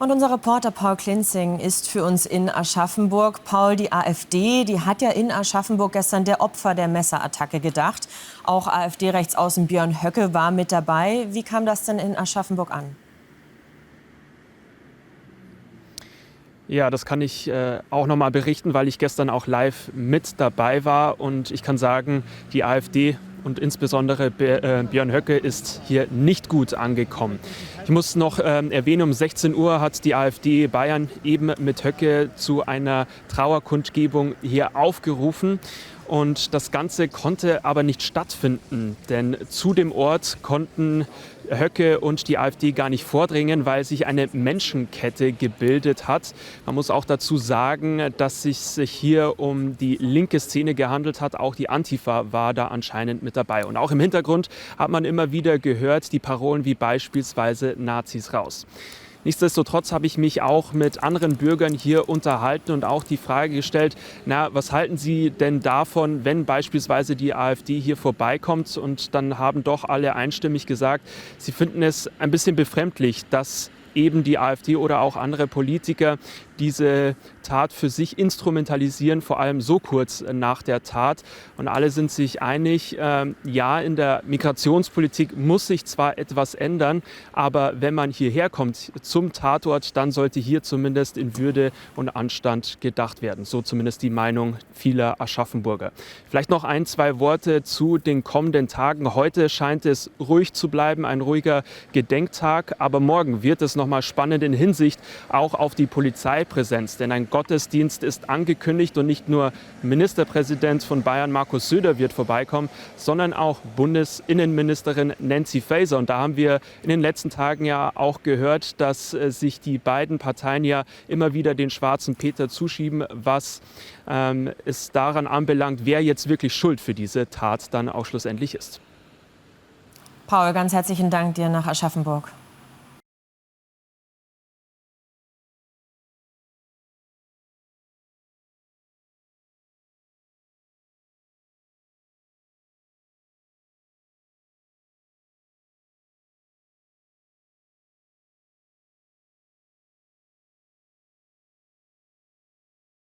Und unser Reporter Paul Klinzing ist für uns in Aschaffenburg. Paul, die AfD, die hat ja in Aschaffenburg gestern der Opfer der Messerattacke gedacht. Auch AfD-Rechtsaußen Björn Höcke war mit dabei. Wie kam das denn in Aschaffenburg an? Ja, das kann ich auch noch mal berichten, weil ich gestern auch live mit dabei war. Und ich kann sagen, die AfD und insbesondere Björn Höcke ist hier nicht gut angekommen. Ich muss noch erwähnen, um 16 Uhr hat die AfD Bayern eben mit Höcke zu einer Trauerkundgebung hier aufgerufen. Und das Ganze konnte aber nicht stattfinden, denn zu dem Ort konnten Höcke und die AfD gar nicht vordringen, weil sich eine Menschenkette gebildet hat. Man muss auch dazu sagen, dass es sich hier um die linke Szene gehandelt hat. Auch die Antifa war da anscheinend mit dabei. Und auch im Hintergrund hat man immer wieder gehört, die Parolen wie beispielsweise Nazis raus. Nichtsdestotrotz habe ich mich auch mit anderen Bürgern hier unterhalten und auch die Frage gestellt, was halten Sie denn davon, wenn beispielsweise die AfD hier vorbeikommt? Und dann haben doch alle einstimmig gesagt, sie finden es ein bisschen befremdlich, dass eben die AfD oder auch andere Politiker diese Tat für sich instrumentalisieren, vor allem so kurz nach der Tat. Und alle sind sich einig, ja, in der Migrationspolitik muss sich zwar etwas ändern, aber wenn man hierher kommt zum Tatort, dann sollte hier zumindest in Würde und Anstand gedacht werden. So zumindest die Meinung vieler Aschaffenburger. Vielleicht noch ein, zwei Worte zu den kommenden Tagen. Heute scheint es ruhig zu bleiben, ein ruhiger Gedenktag, aber morgen wird es nochmal spannend in Hinsicht auch auf die Polizeipräsenz, denn ein Gottesdienst ist angekündigt und nicht nur Ministerpräsident von Bayern Markus Söder wird vorbeikommen, sondern auch Bundesinnenministerin Nancy Faeser. Und da haben wir in den letzten Tagen ja auch gehört, dass sich die beiden Parteien ja immer wieder den schwarzen Peter zuschieben, was es daran anbelangt, wer jetzt wirklich schuld für diese Tat dann auch schlussendlich ist. Paul, ganz herzlichen Dank dir nach Aschaffenburg.